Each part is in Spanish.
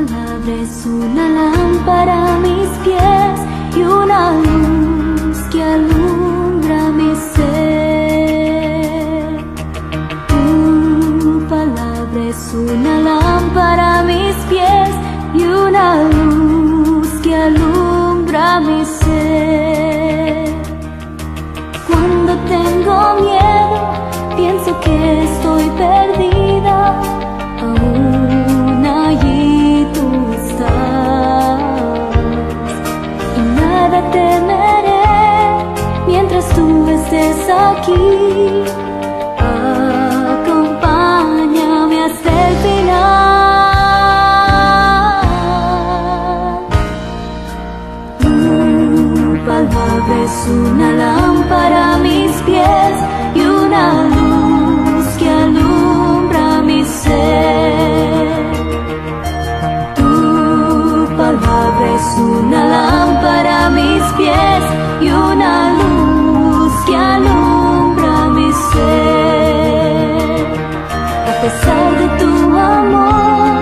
palabra es una lámpara a mis pies y una luz que alumbra mi ser. Tu palabra es una lámpara a mis pies y una luz que alumbra mi ser. Cuando tengo miedo, pienso que estoy perdida, aún allí tú estás, y nada temeré mientras tú estés aquí. Acompáñame hasta el final. Tu palabra es una lámpara a mis pies y una luz que alumbra mi ser. Tu palabra es una lámpara a mis pies y una luz que alumbra mi ser. A pesar de tu amor,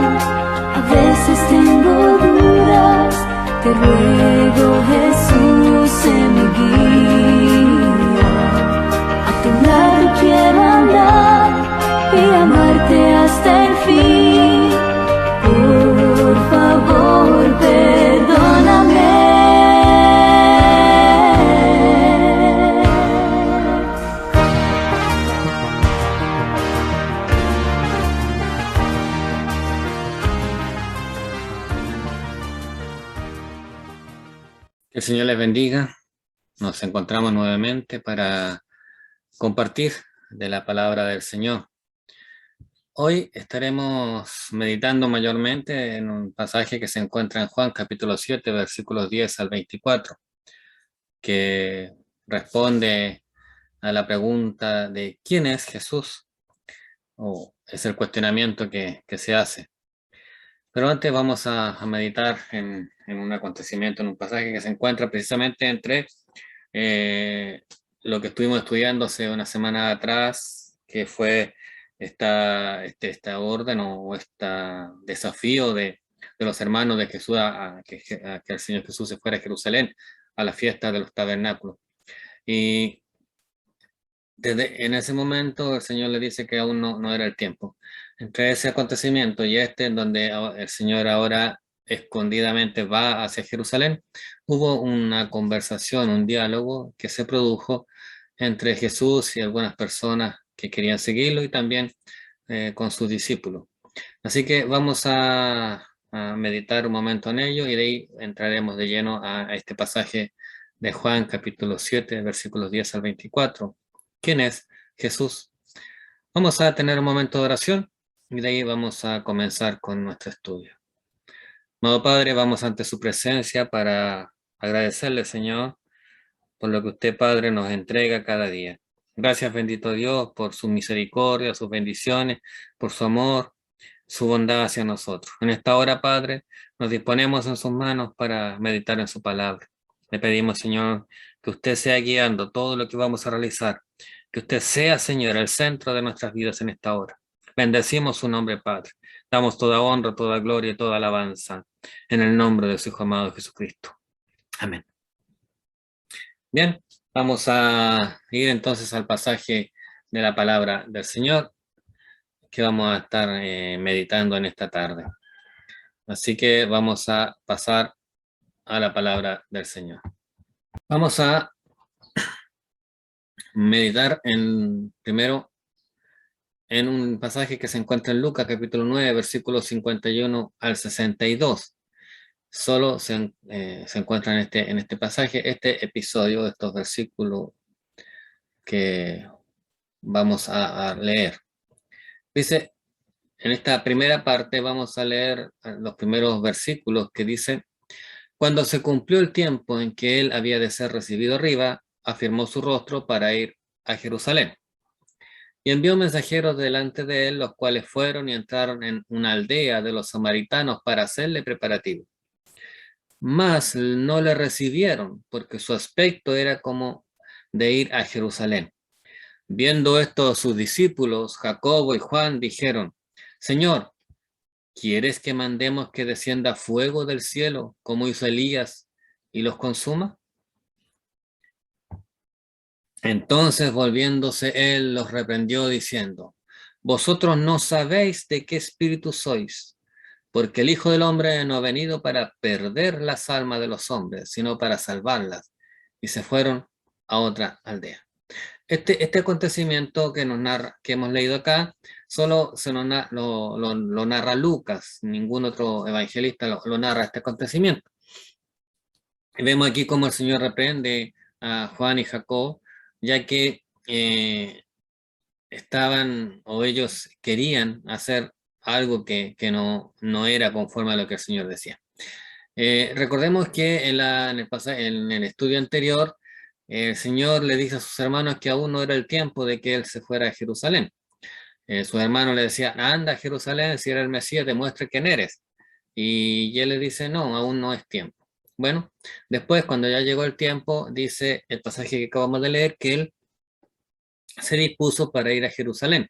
a veces tengo dudas. Te ruego, Jesús, sé mi guía. A tu lado quiero andar y amarte hasta el fin. Por favor, perdóname. Que el Señor les bendiga. Nos encontramos nuevamente para compartir de la palabra del Señor. Hoy estaremos meditando mayormente en un pasaje que se encuentra en Juan capítulo 7, versículos 10 al 24, que responde a la pregunta de ¿quién es Jesús? O es el cuestionamiento que se hace. Pero antes vamos a meditar en un acontecimiento, en un pasaje que se encuentra precisamente entre lo que estuvimos estudiando hace una semana atrás, que fue esta orden o este desafío de los hermanos de Jesús a que el Señor Jesús se fuera a Jerusalén a la fiesta de los tabernáculos. Y en ese momento el Señor le dice que aún no era el tiempo. Entre ese acontecimiento y en donde el Señor ahora escondidamente va hacia Jerusalén, hubo una conversación, un diálogo que se produjo entre Jesús y algunas personas que querían seguirlo y también con sus discípulos. Así que vamos a meditar un momento en ello y de ahí entraremos de lleno a este pasaje de Juan capítulo 7, versículos 10 al 24. ¿Quién es Jesús? Vamos a tener un momento de oración y de ahí vamos a comenzar con nuestro estudio. Amado Padre, vamos ante su presencia para agradecerle, Señor, por lo que usted, Padre, nos entrega cada día. Gracias, bendito Dios, por su misericordia, sus bendiciones, por su amor, su bondad hacia nosotros. En esta hora, Padre, nos disponemos en sus manos para meditar en su palabra. Le pedimos, Señor, que usted sea guiando todo lo que vamos a realizar. Que usted sea, Señor, el centro de nuestras vidas en esta hora. Bendecimos su nombre, Padre. Damos toda honra, toda gloria y toda alabanza en el nombre de su Hijo amado Jesucristo. Amén. Bien, vamos a ir entonces al pasaje de la palabra del Señor que vamos a estar meditando en esta tarde. Así que vamos a pasar a la palabra del Señor. Vamos a meditar primero en un pasaje que se encuentra en Lucas capítulo 9, versículos 51 al 62. Solo se encuentra en este pasaje, este episodio, estos versículos que vamos a leer. Dice, en esta primera parte vamos a leer los primeros versículos que dice: cuando se cumplió el tiempo en que él había de ser recibido arriba, afirmó su rostro para ir a Jerusalén. Y envió mensajeros delante de él, los cuales fueron y entraron en una aldea de los samaritanos para hacerle preparativo. Mas no le recibieron, porque su aspecto era como de ir a Jerusalén. Viendo esto, sus discípulos, Jacobo y Juan, dijeron: Señor, ¿quieres que mandemos que descienda fuego del cielo, como hizo Elías, y los consuma? Entonces, volviéndose él, los reprendió diciendo: vosotros no sabéis de qué espíritu sois, porque el Hijo del Hombre no ha venido para perder las almas de los hombres, sino para salvarlas. Y se fueron a otra aldea. Este acontecimiento que nos narra, que hemos leído acá, solo lo narra Lucas, ningún otro evangelista lo narra este acontecimiento. Y vemos aquí cómo el Señor reprende a Juan y Jacob, ya que estaban o ellos querían hacer algo que no era conforme a lo que el Señor decía. Recordemos que en el estudio anterior, el Señor le dice a sus hermanos que aún no era el tiempo de que Él se fuera a Jerusalén. Sus hermanos le decían: anda a Jerusalén, si eres el Mesías, demuestra quién eres. Y él le dice: no, aún no es tiempo. Bueno, después cuando ya llegó el tiempo, dice el pasaje que acabamos de leer, que Él se dispuso para ir a Jerusalén,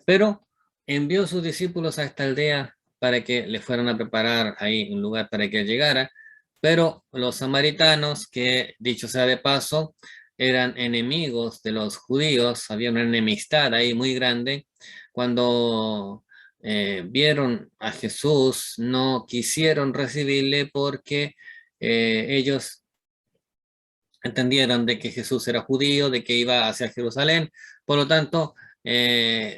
pero envió a sus discípulos a esta aldea para que le fueran a preparar ahí un lugar para que él llegara, pero los samaritanos, que dicho sea de paso, eran enemigos de los judíos, había una enemistad ahí muy grande. Cuando vieron a Jesús, no quisieron recibirle porque ellos entendieron de que Jesús era judío, de que iba hacia Jerusalén, por lo tanto, eso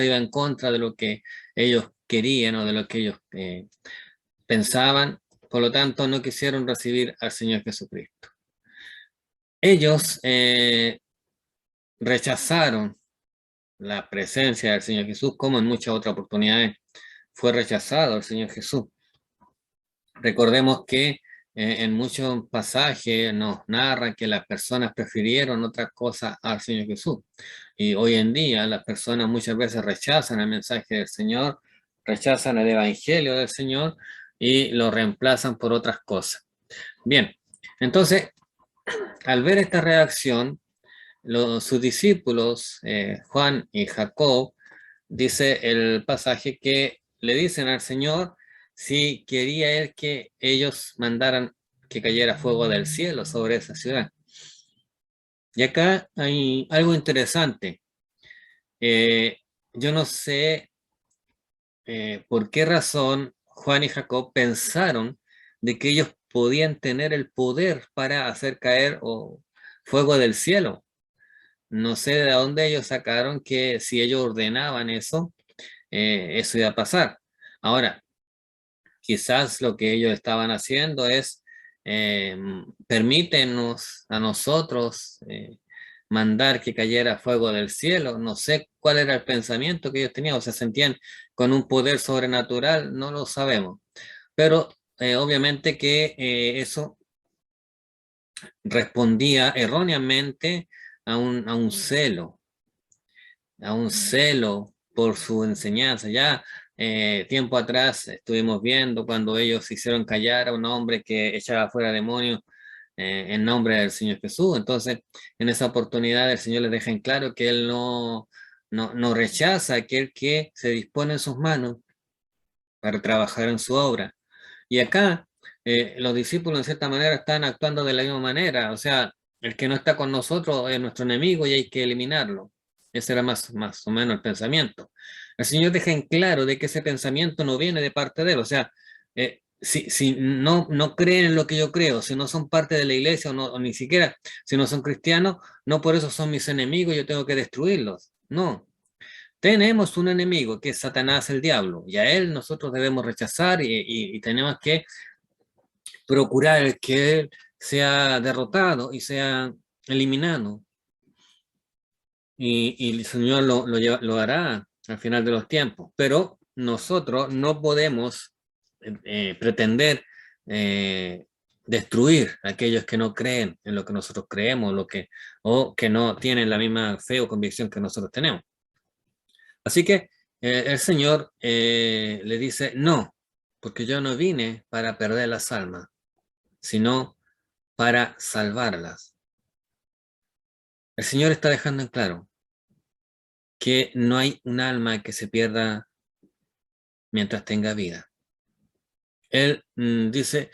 iba en contra de lo que ellos querían o de lo que ellos pensaban, por lo tanto no quisieron recibir al Señor Jesucristo. Ellos rechazaron la presencia del Señor Jesús, como en muchas otras oportunidades fue rechazado el Señor Jesús. Recordemos que en muchos pasajes nos narra que las personas prefirieron otras cosas al Señor Jesús. Y hoy en día las personas muchas veces rechazan el mensaje del Señor, rechazan el Evangelio del Señor y lo reemplazan por otras cosas. Bien, entonces, al ver esta reacción, sus discípulos, Juan y Jacob, dice el pasaje que le dicen al Señor si quería Él que ellos mandaran que cayera fuego del cielo sobre esa ciudad. Y acá hay algo interesante. Yo no sé por qué razón Juan y Jacob pensaron de que ellos podían tener el poder para hacer caer fuego del cielo. No sé de dónde ellos sacaron que si ellos ordenaban eso iba a pasar. Ahora, quizás lo que ellos estaban haciendo es permítenos a nosotros mandar que cayera fuego del cielo. No sé cuál era el pensamiento que ellos tenían, o se sentían con un poder sobrenatural, no lo sabemos. Pero obviamente que eso respondía erróneamente a un celo por su enseñanza. Ya tiempo atrás estuvimos viendo cuando ellos hicieron callar a un hombre que echaba fuera demonios en nombre del Señor Jesús. Entonces, en esa oportunidad el Señor les deja en claro que Él no rechaza a aquel que se dispone en sus manos para trabajar en su obra. Y acá los discípulos en cierta manera están actuando de la misma manera, o sea, el que no está con nosotros es nuestro enemigo y hay que eliminarlo. Ese era más o menos el pensamiento. El Señor deja en claro de que ese pensamiento no viene de parte de Él, o sea, si no creen en lo que yo creo, si no son parte de la iglesia o ni siquiera, si no son cristianos, no por eso son mis enemigos, yo tengo que destruirlos. No, tenemos un enemigo que es Satanás, el diablo, y a él nosotros debemos rechazar y tenemos que procurar que él sea derrotado y sea eliminado. Y el Señor lo hará al final de los tiempos. Pero nosotros no podemos pretender destruir a aquellos que no creen en lo que nosotros creemos, o que no tienen la misma fe o convicción que nosotros tenemos. Así que el Señor le dice: no, porque yo no vine para perder las almas, sino para salvarlas. El Señor está dejando en claro que no hay un alma que se pierda mientras tenga vida. Él dice,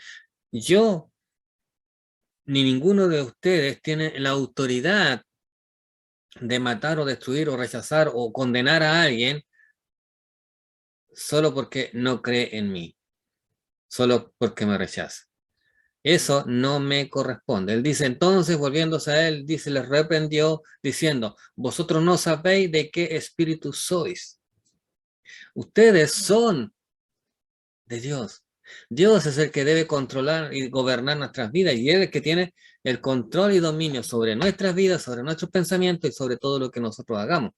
yo ni ninguno de ustedes tiene la autoridad de matar o destruir o rechazar o condenar a alguien solo porque no cree en mí, solo porque me rechaza. Eso no me corresponde. Él dice, entonces, volviéndose a él, dice, les reprendió diciendo, vosotros no sabéis de qué espíritu sois. Ustedes son de Dios. Dios es el que debe controlar y gobernar nuestras vidas y Él es el que tiene el control y dominio sobre nuestras vidas, sobre nuestros pensamientos y sobre todo lo que nosotros hagamos.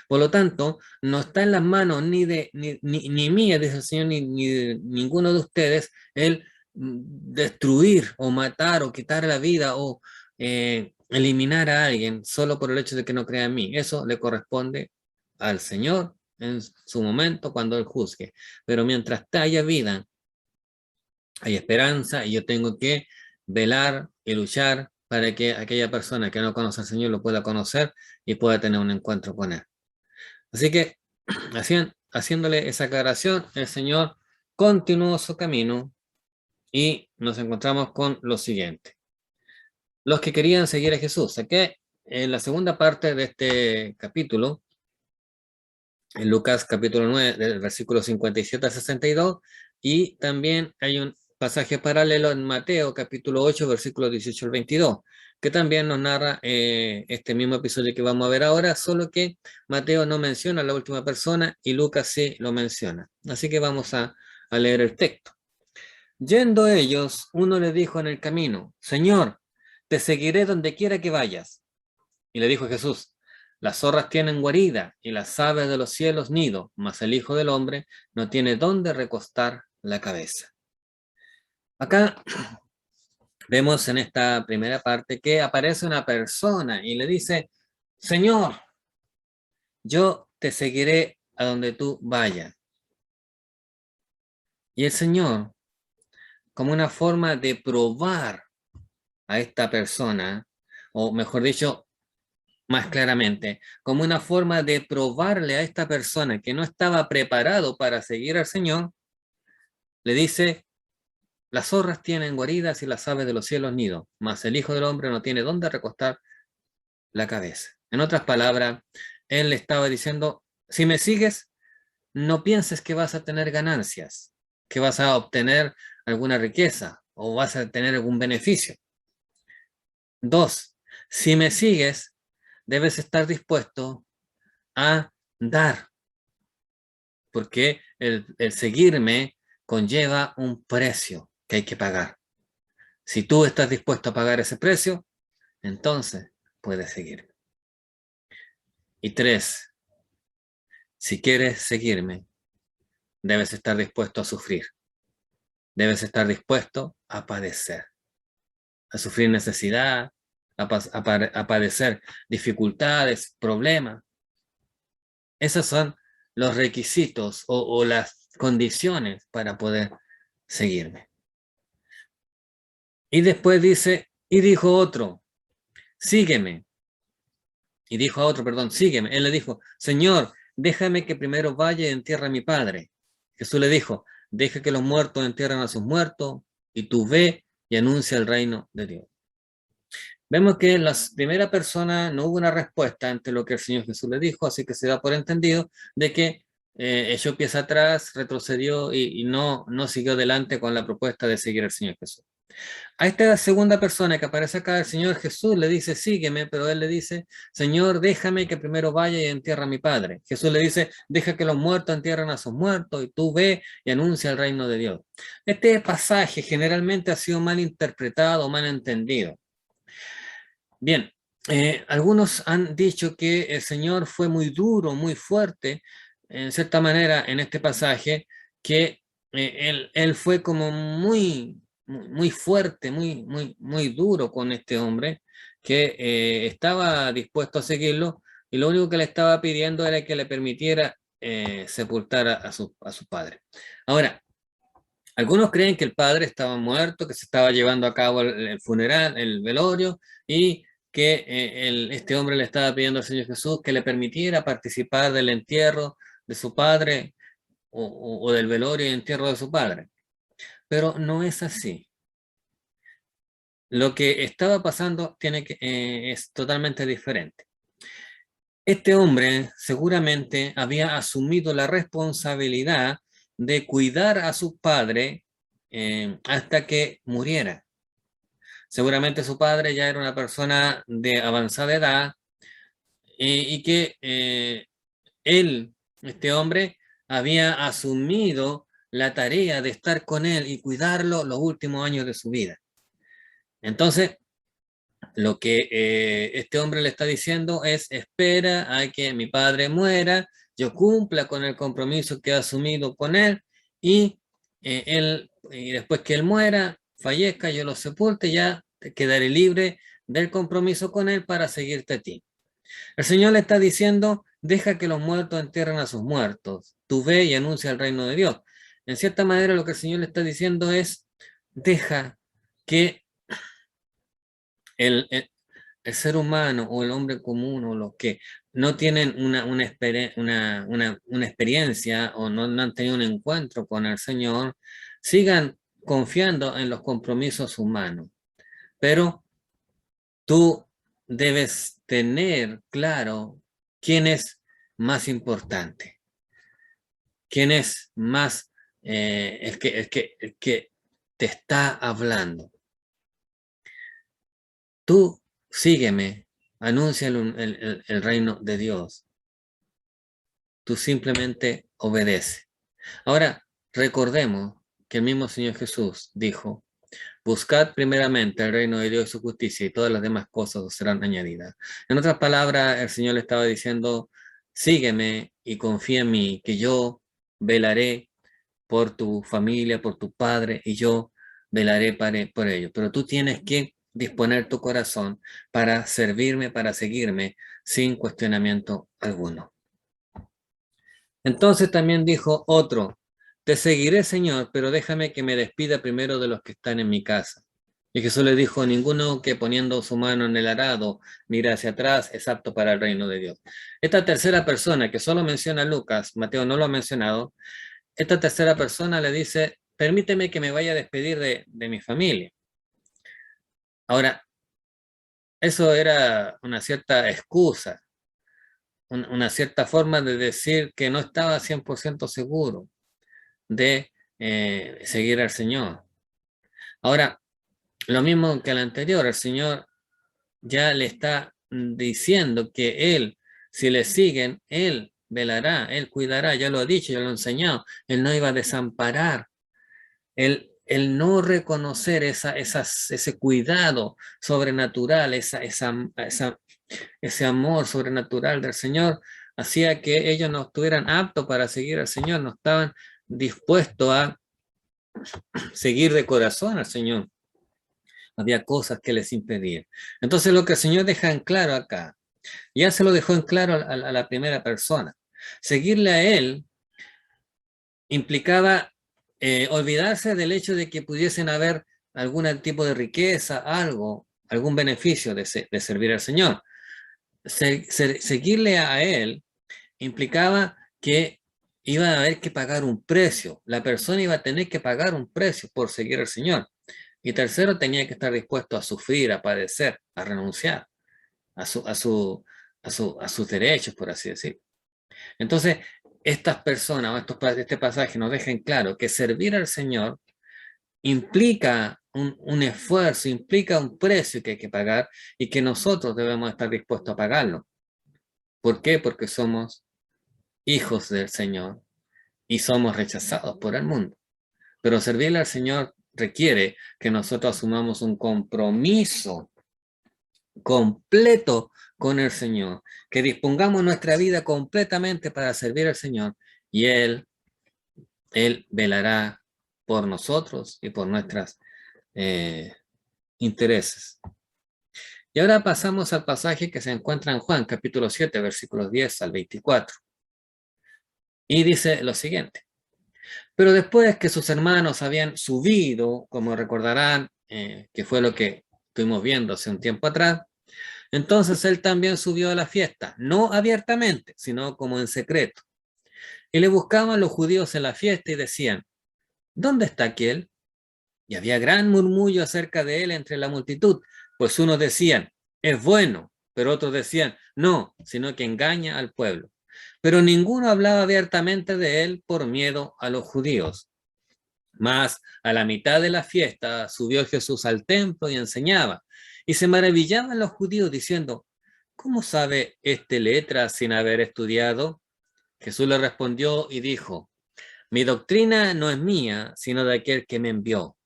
Por lo tanto, no está en las manos ni mía, dice el Señor, ni de ninguno de ustedes, el destruir o matar o quitar la vida o eliminar a alguien solo por el hecho de que no crea en mí. Eso le corresponde al Señor en su momento cuando Él juzgue. Pero mientras haya vida, hay esperanza y yo tengo que velar y luchar para que aquella persona que no conoce al Señor lo pueda conocer y pueda tener un encuentro con Él. Así que, haciéndole esa aclaración, el Señor continuó su camino y nos encontramos con lo siguiente. Los que querían seguir a Jesús. Aquí, en la segunda parte de este capítulo, en Lucas capítulo 9, del versículo 57 al 62, y también hay un pasaje paralelo en Mateo capítulo 8, versículo 18 al 22, que también nos narra este mismo episodio que vamos a ver ahora, solo que Mateo no menciona a la última persona y Lucas sí lo menciona. Así que vamos a leer el texto. Yendo ellos, uno le dijo en el camino, Señor, te seguiré donde quiera que vayas. Y le dijo Jesús, las zorras tienen guarida y las aves de los cielos nido, mas el Hijo del Hombre no tiene dónde recostar la cabeza. Acá vemos en esta primera parte que aparece una persona y le dice, Señor, yo te seguiré a donde tú vayas. Y el Señor, como una forma de probar a esta persona, o mejor dicho, más claramente, como una forma de probarle a esta persona que no estaba preparado para seguir al Señor, le dice, las zorras tienen guaridas y las aves de los cielos nido, mas el Hijo del Hombre no tiene dónde recostar la cabeza. En otras palabras, él le estaba diciendo, si me sigues, no pienses que vas a tener ganancias, que vas a obtener alguna riqueza o vas a tener algún beneficio. 2, si me sigues, debes estar dispuesto a dar, porque el seguirme conlleva un precio que hay que pagar. Si tú estás dispuesto a pagar ese precio, entonces puedes seguirme. Y 3, si quieres seguirme, debes estar dispuesto a sufrir. Debes estar dispuesto a padecer, a sufrir necesidad, a padecer dificultades, problemas. Esos son los requisitos o las condiciones para poder seguirme. Y después dice, y dijo otro, sígueme. Y dijo a otro, perdón, sígueme. Él le dijo, Señor, déjame que primero vaya y entierre a mi padre. Jesús le dijo, deja que los muertos entierren a sus muertos y tú ve y anuncia el reino de Dios. Vemos que en la primera persona no hubo una respuesta ante lo que el Señor Jesús le dijo, así que se da por entendido de que echó pies atrás, retrocedió y no siguió adelante con la propuesta de seguir al Señor Jesús. A esta segunda persona que aparece acá, el Señor Jesús le dice, sígueme, pero él le dice, Señor, déjame que primero vaya y entierre a mi padre. Jesús le dice, deja que los muertos entierren a sus muertos y tú ve y anuncia el reino de Dios. Este pasaje generalmente ha sido mal interpretado, mal entendido. Bien, algunos han dicho que el Señor fue muy duro, muy fuerte, en cierta manera, en este pasaje, que él fue como muy fuerte, muy duro con este hombre, que estaba dispuesto a seguirlo, y lo único que le estaba pidiendo era que le permitiera sepultar a su padre. Ahora, algunos creen que el padre estaba muerto, que se estaba llevando a cabo el funeral, el velorio, y que este hombre le estaba pidiendo al Señor Jesús que le permitiera participar del entierro de su padre o del velorio y entierro de su padre. Pero no es así. Lo que estaba pasando es totalmente diferente. Este hombre seguramente había asumido la responsabilidad de cuidar a su padre hasta que muriera. Seguramente su padre ya era una persona de avanzada edad y que este hombre, había asumido la tarea de estar con él y cuidarlo los últimos años de su vida. Entonces, lo que este hombre le está diciendo es: espera a que mi padre muera, yo cumpla con el compromiso que he asumido con él, y y después que él muera, fallezca, yo lo sepulte, ya te quedaré libre del compromiso con él para seguirte a ti. El Señor le está diciendo: deja que los muertos entierren a sus muertos, tú ve y anuncia el reino de Dios. En cierta manera, lo que el Señor le está diciendo es: deja que el, el- el ser humano o el hombre común, o los que no tienen una experiencia, o no han tenido un encuentro con el Señor, sigan confiando en los compromisos humanos. Pero tú debes tener claro quién es más importante, quién es más el que te está hablando. Tú sígueme, anuncia el reino de Dios. Tú simplemente obedece. Ahora, recordemos que el mismo Señor Jesús dijo: buscad primeramente el reino de Dios y su justicia, y todas las demás cosas os serán añadidas. En otras palabras, el Señor le estaba diciendo: sígueme y confía en mí, que yo velaré por tu familia, por tu padre, y yo velaré por ellos. Pero tú tienes que disponer tu corazón para servirme, para seguirme, sin cuestionamiento alguno. Entonces también dijo otro: te seguiré, Señor, pero déjame que me despida primero de los que están en mi casa. Y Jesús le dijo: ninguno que poniendo su mano en el arado mira hacia atrás es apto para el reino de Dios. Esta tercera persona que solo menciona Lucas, Mateo no lo ha mencionado, esta tercera persona le dice: permíteme que me vaya a despedir de mi familia. Ahora, eso era una cierta excusa, una cierta forma de decir que no estaba 100% seguro de seguir al Señor. Ahora, lo mismo que el anterior, el Señor ya le está diciendo que Él, si le siguen, Él velará, Él cuidará, ya lo ha dicho, ya lo ha enseñado, Él no iba a desamparar. El no reconocer ese cuidado sobrenatural, ese amor sobrenatural del Señor, hacía que ellos no estuvieran aptos para seguir al Señor, no estaban dispuestos a seguir de corazón al Señor. Había cosas que les impedían. Entonces lo que el Señor deja en claro acá, ya se lo dejó en claro a la primera persona. Seguirle a Él implicaba olvidarse del hecho de que pudiesen haber algún tipo de riqueza, algún beneficio de servir al Señor. Seguirle a Él implicaba que iba a haber que pagar un precio. La persona iba a tener que pagar un precio por seguir al Señor. Y tercero, tenía que estar dispuesto a sufrir, a padecer, a renunciar a sus derechos, por así decir. Entonces, estas personas, este pasaje nos deja en claro que servir al Señor implica un esfuerzo, implica un precio que hay que pagar, y que nosotros debemos estar dispuestos a pagarlo. ¿Por qué? Porque somos hijos del Señor y somos rechazados por el mundo. Pero servirle al Señor requiere que nosotros asumamos un compromiso completo con el Señor, que dispongamos nuestra vida completamente para servir al Señor, y Él velará por nosotros y por nuestros intereses. Y ahora pasamos al pasaje que se encuentra en Juan, capítulo 7, versículos 10 al 24. Y dice lo siguiente: pero después que sus hermanos habían subido, como recordarán, que fue lo que estuvimos viendo hace un tiempo atrás, Entonces él también subió a la fiesta, no abiertamente, sino como en secreto. Y le buscaban los judíos en la fiesta y decían, ¿dónde está aquel? Y había gran murmullo acerca de él entre la multitud, pues unos decían, es bueno, pero otros decían, no, sino que engaña al pueblo. Pero ninguno hablaba abiertamente de él por miedo a los judíos. Mas a la mitad de la fiesta subió Jesús al templo y enseñaba. Y se maravillaban los judíos diciendo, ¿cómo sabe este letra sin haber estudiado? Jesús le respondió y dijo, mi doctrina no es mía, sino de aquel que me envió.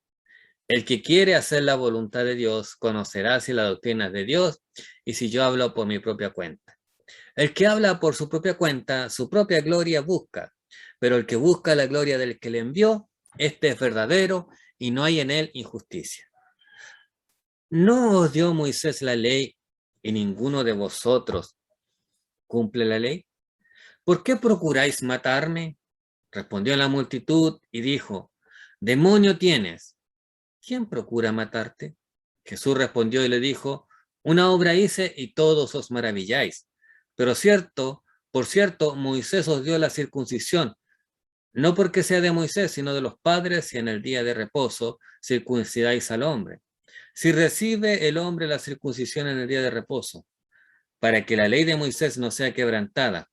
El que quiere hacer la voluntad de Dios conocerá si la doctrina es de Dios y si yo hablo por mi propia cuenta. El que habla por su propia cuenta, su propia gloria busca, pero el que busca la gloria del que le envió, este es verdadero y no hay en él injusticia. ¿No os dio Moisés la ley y ninguno de vosotros cumple la ley? ¿Por qué procuráis matarme? Respondió la multitud y dijo, demonio tienes. ¿Quién procura matarte? Jesús respondió y le dijo, una obra hice y todos os maravilláis. Pero por cierto, Moisés os dio la circuncisión, no porque sea de Moisés, sino de los padres, y en el día de reposo circuncidáis al hombre. Si recibe el hombre la circuncisión en el día de reposo, para que la ley de Moisés no sea quebrantada,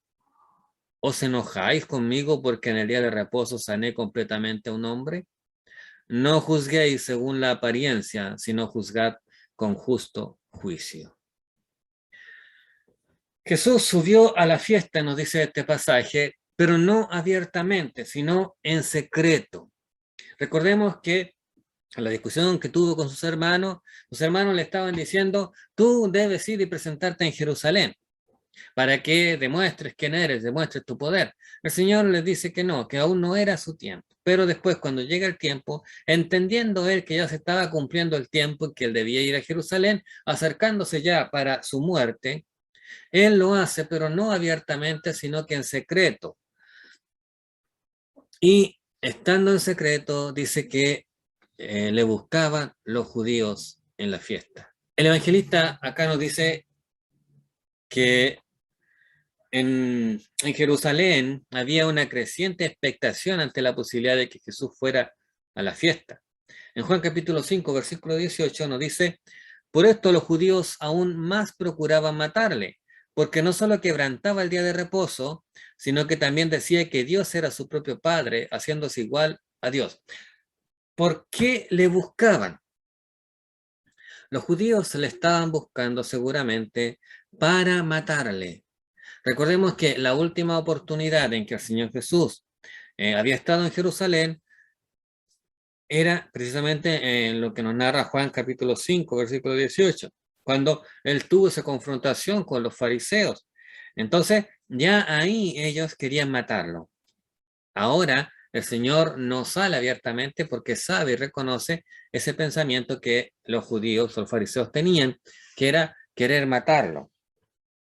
¿os enojáis conmigo porque en el día de reposo sané completamente a un hombre? No juzguéis según la apariencia, sino juzgad con justo juicio. Jesús subió a la fiesta, nos dice este pasaje, pero no abiertamente, sino en secreto. Recordemos que en la discusión que tuvo con sus hermanos le estaban diciendo, tú debes ir y presentarte en Jerusalén para que demuestres quién eres, demuestres tu poder. El Señor les dice que no, que aún no era su tiempo. Pero después, cuando llega el tiempo, entendiendo él que ya se estaba cumpliendo el tiempo y que él debía ir a Jerusalén, acercándose ya para su muerte, él lo hace, pero no abiertamente, sino que en secreto. Y estando en secreto, dice que le buscaban los judíos en la fiesta. El evangelista acá nos dice que en Jerusalén había una creciente expectación ante la posibilidad de que Jesús fuera a la fiesta. En Juan capítulo 5, versículo 18 nos dice, por esto los judíos aún más procuraban matarle, porque no solo quebrantaba el día de reposo, sino que también decía que Dios era su propio Padre, haciéndose igual a Dios. ¿Por qué le buscaban? Los judíos le estaban buscando seguramente para matarle. Recordemos que la última oportunidad en que el Señor Jesús había estado en Jerusalén era precisamente en lo que nos narra Juan capítulo 5, versículo 18, cuando él tuvo esa confrontación con los fariseos. Entonces, ya ahí ellos querían matarlo. Ahora, el Señor no sale abiertamente porque sabe y reconoce ese pensamiento que los judíos o los fariseos tenían, que era querer matarlo.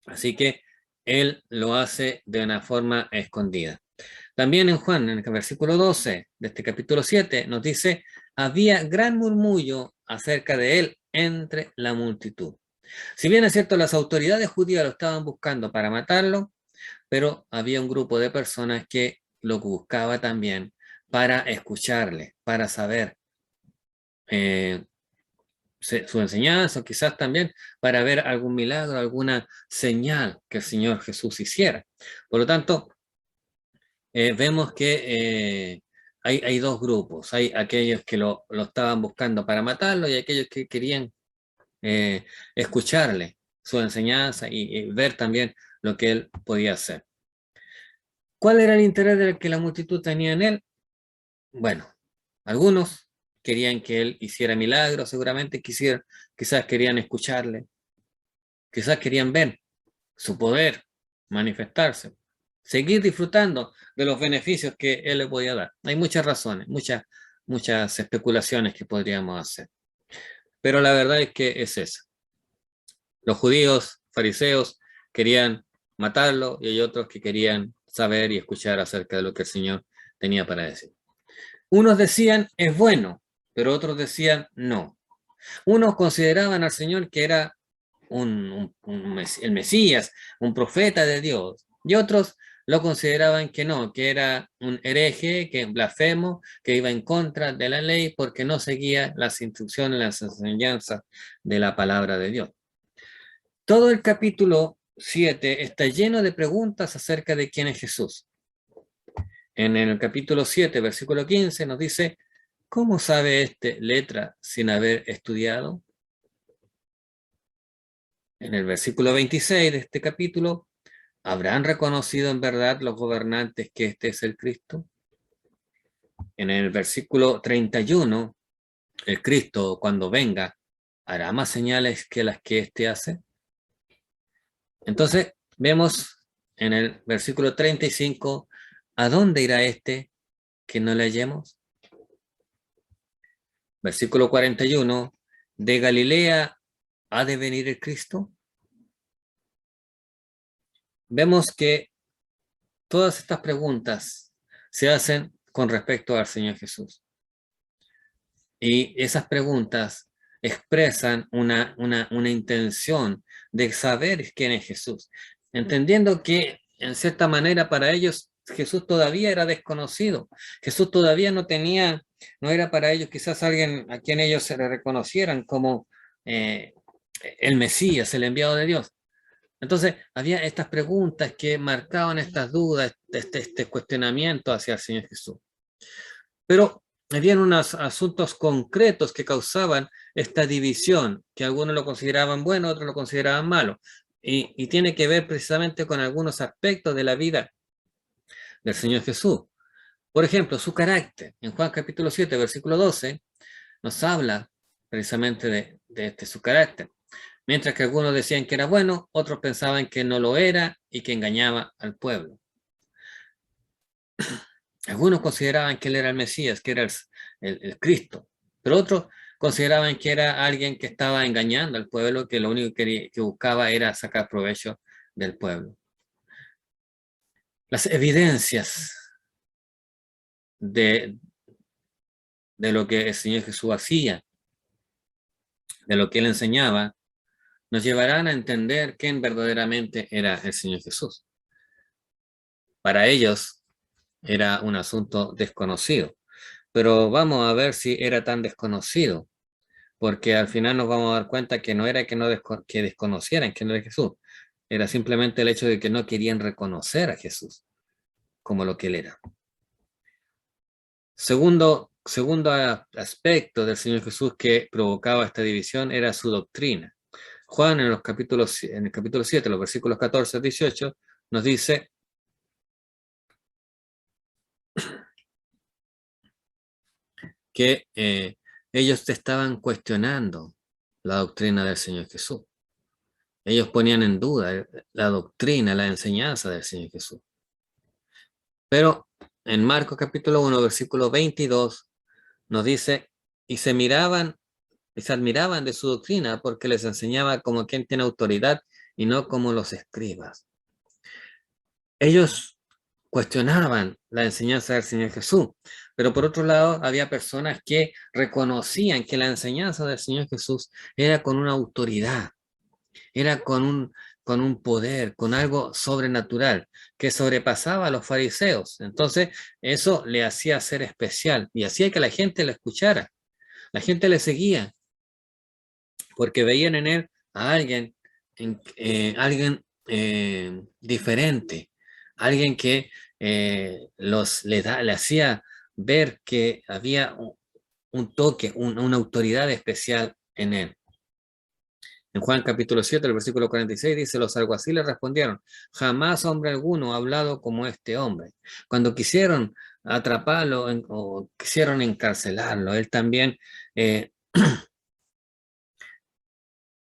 Así que él lo hace de una forma escondida. También en Juan, en el versículo 12 de este capítulo 7, nos dice, había gran murmullo acerca de él entre la multitud. Si bien es cierto, las autoridades judías lo estaban buscando para matarlo, pero había un grupo de personas que lo buscaba también para escucharle, para saber su enseñanza, o quizás también para ver algún milagro, alguna señal que el Señor Jesús hiciera. Por lo tanto, vemos que hay dos grupos. Hay aquellos que lo estaban buscando para matarlo y aquellos que querían escucharle su enseñanza y ver también lo que él podía hacer. ¿Cuál era el interés del que la multitud tenía en él? Bueno, algunos querían que él hiciera milagros, seguramente quizás querían escucharle, quizás querían ver su poder manifestarse, seguir disfrutando de los beneficios que él le podía dar. Hay muchas razones, muchas especulaciones que podríamos hacer. Pero la verdad es que es eso. Los judíos, fariseos, querían matarlo y hay otros que querían saber y escuchar acerca de lo que el Señor tenía para decir. Unos decían, es bueno, pero otros decían, no. Unos consideraban al Señor que era el Mesías, un profeta de Dios. Y otros lo consideraban que no, que era un hereje, que blasfemo, que iba en contra de la ley porque no seguía las instrucciones, las enseñanzas de la palabra de Dios. Todo el capítulo 7 está lleno de preguntas acerca de quién es Jesús. En el capítulo 7, versículo 15, nos dice, ¿cómo sabe este letra sin haber estudiado? En el versículo 26 de este capítulo, ¿habrán reconocido en verdad los gobernantes que este es el Cristo? En el versículo 31, el Cristo, cuando venga, ¿hará más señales que las que éste hace? Entonces, vemos en el versículo 35, ¿a dónde irá este que no le hallemos? Versículo 41, ¿de Galilea ha de venir el Cristo? Vemos que todas estas preguntas se hacen con respecto al Señor Jesús. Y esas preguntas expresan una intención de saber quién es Jesús, entendiendo que en cierta manera para ellos Jesús todavía era desconocido. Jesús todavía no era para ellos quizás alguien a quien ellos se le reconocieran como el Mesías, el enviado de Dios. Entonces, había estas preguntas que marcaban estas dudas, este cuestionamiento hacia el Señor Jesús. Pero habían unos asuntos concretos que causaban esta división, que algunos lo consideraban bueno, otros lo consideraban malo. Y tiene que ver precisamente con algunos aspectos de la vida del Señor Jesús. Por ejemplo, su carácter. En Juan capítulo 7, versículo 12, nos habla precisamente de su carácter. Mientras que algunos decían que era bueno, otros pensaban que no lo era y que engañaba al pueblo. Algunos consideraban que él era el Mesías, que era el Cristo, pero otros consideraban que era alguien que estaba engañando al pueblo, que lo único que buscaba era sacar provecho del pueblo. Las evidencias de lo que el Señor Jesús hacía, de lo que él enseñaba, nos llevarán a entender quién verdaderamente era el Señor Jesús. Para ellos era un asunto desconocido, pero vamos a ver si era tan desconocido, porque al final nos vamos a dar cuenta que no era que desconocieran quién era Jesús, era simplemente el hecho de que no querían reconocer a Jesús como lo que él era. Segundo aspecto del Señor Jesús que provocaba esta división era su doctrina. Juan en el capítulo 7, los versículos 14 al 18, nos dice que ellos estaban cuestionando la doctrina del Señor Jesús. Ellos ponían en duda la doctrina, la enseñanza del Señor Jesús. Pero en Marcos capítulo 1, versículo 22, nos dice, y se admiraban de su doctrina porque les enseñaba como quien tiene autoridad y no como los escribas. Ellos cuestionaban la enseñanza del Señor Jesús, pero por otro lado había personas que reconocían que la enseñanza del Señor Jesús era con una autoridad, era con un poder, con algo sobrenatural, que sobrepasaba a los fariseos. Entonces, eso le hacía ser especial y hacía que la gente lo escuchara. La gente le seguía, porque veían en él a alguien diferente, alguien que le hacía ver que había un toque, una autoridad especial en él. En Juan capítulo 7, el versículo 46 dice, los alguaciles respondieron, jamás hombre alguno ha hablado como este hombre. Cuando quisieron atraparlo o quisieron encarcelarlo, él también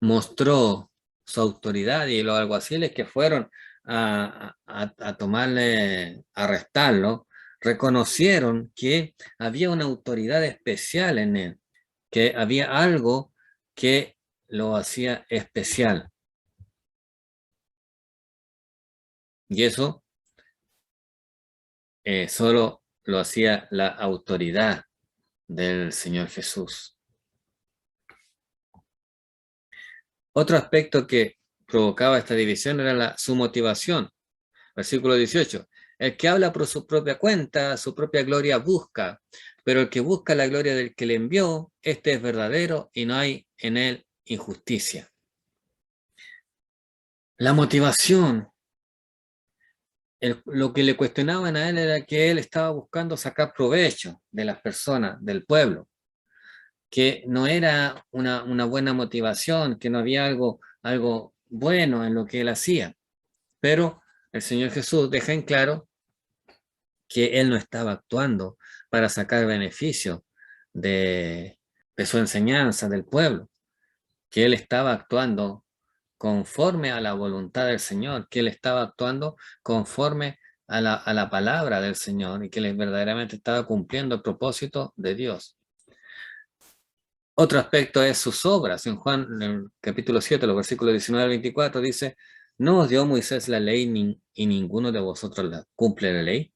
mostró su autoridad, y los alguaciles que fueron a tomarle, a arrestarlo, reconocieron que había una autoridad especial en él, que había algo que lo hacía especial. Y eso solo lo hacía la autoridad del Señor Jesús. Otro aspecto que provocaba esta división era su motivación. Versículo 18. El que habla por su propia cuenta, su propia gloria busca, pero el que busca la gloria del que le envió, este es verdadero y no hay en él injusticia. La motivación, lo que le cuestionaban a él era que él estaba buscando sacar provecho de las personas, del pueblo, que no era una buena motivación, que no había algo bueno en lo que él hacía. Pero el Señor Jesús deja en claro que él no estaba actuando para sacar beneficio de, de su enseñanza del pueblo, que él estaba actuando conforme a la voluntad del Señor, que él estaba actuando conforme a la palabra del Señor y que él verdaderamente estaba cumpliendo el propósito de Dios. Otro aspecto es sus obras. En Juan, en el capítulo 7, los versículos 19 al 24, dice, ¿no os dio Moisés la ley y ninguno de vosotros cumple la ley?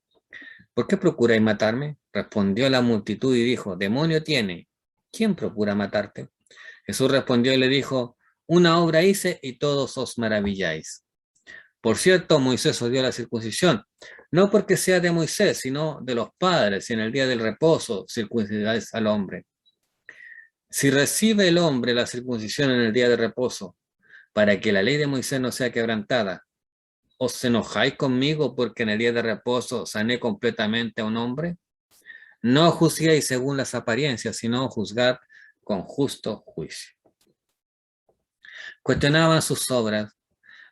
¿Por qué procuráis matarme? Respondió la multitud y dijo, demonio tiene, ¿quién procura matarte? Jesús respondió y le dijo, una obra hice y todos os maravilláis. Por cierto, Moisés os dio la circuncisión, no porque sea de Moisés, sino de los padres, y en el día del reposo circuncidáis al hombre. Si recibe el hombre la circuncisión en el día de reposo, para que la ley de Moisés no sea quebrantada, ¿os enojáis conmigo porque en el día de reposo sané completamente a un hombre? No juzguéis según las apariencias, sino juzgad con justo juicio. Cuestionaban sus obras.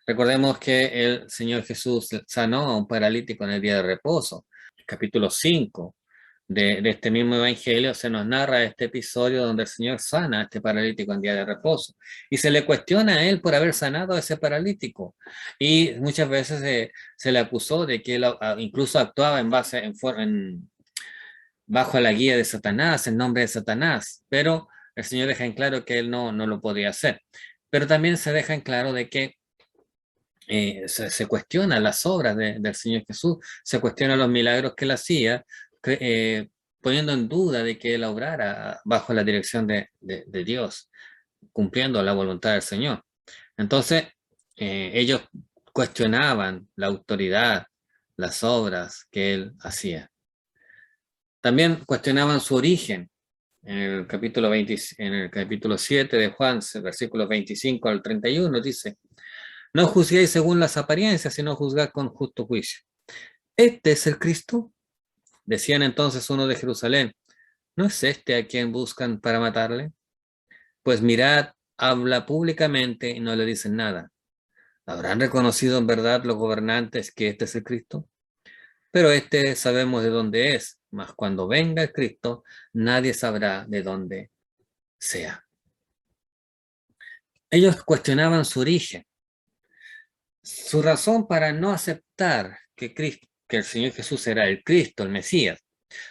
Recordemos que el Señor Jesús sanó a un paralítico en el día de reposo. Capítulo 5 de este mismo evangelio se nos narra este episodio donde el Señor sana a este paralítico en día de reposo y se le cuestiona a él por haber sanado a ese paralítico y muchas veces se le acusó de que él incluso actuaba bajo la guía de Satanás, en nombre de Satanás, pero el Señor deja en claro que él no lo podía hacer. Pero también se deja en claro de que se cuestiona las obras del Señor Jesús, se cuestiona los milagros que él hacía, poniendo en duda de que él obrara bajo la dirección de Dios, cumpliendo la voluntad del Señor. Entonces, ellos cuestionaban la autoridad, las obras que él hacía. También cuestionaban su origen. En el capítulo 7 de Juan, versículos 25 al 31, dice, no juzguéis según las apariencias, sino juzgad con justo juicio. ¿Este es el Cristo? Decían entonces uno de Jerusalén, ¿no es este a quien buscan para matarle? Pues mirad, habla públicamente y no le dicen nada. ¿Habrán reconocido en verdad los gobernantes que este es el Cristo? Pero este sabemos de dónde es, mas cuando venga el Cristo, nadie sabrá de dónde sea. Ellos cuestionaban su origen. Su razón para no aceptar que el Señor Jesús era el Cristo, el Mesías,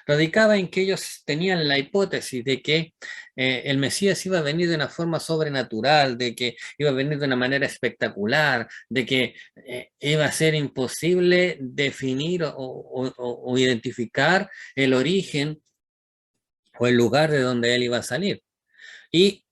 radicaba en que ellos tenían la hipótesis de que el Mesías iba a venir de una forma sobrenatural, de que iba a venir de una manera espectacular, de que iba a ser imposible definir o identificar el origen o el lugar de donde él iba a salir. Y